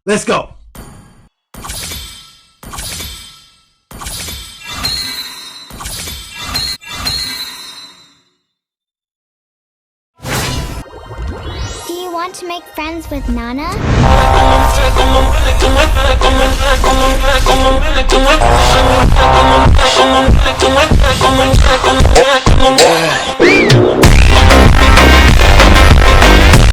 Let's go. Do you want to make friends with Nana?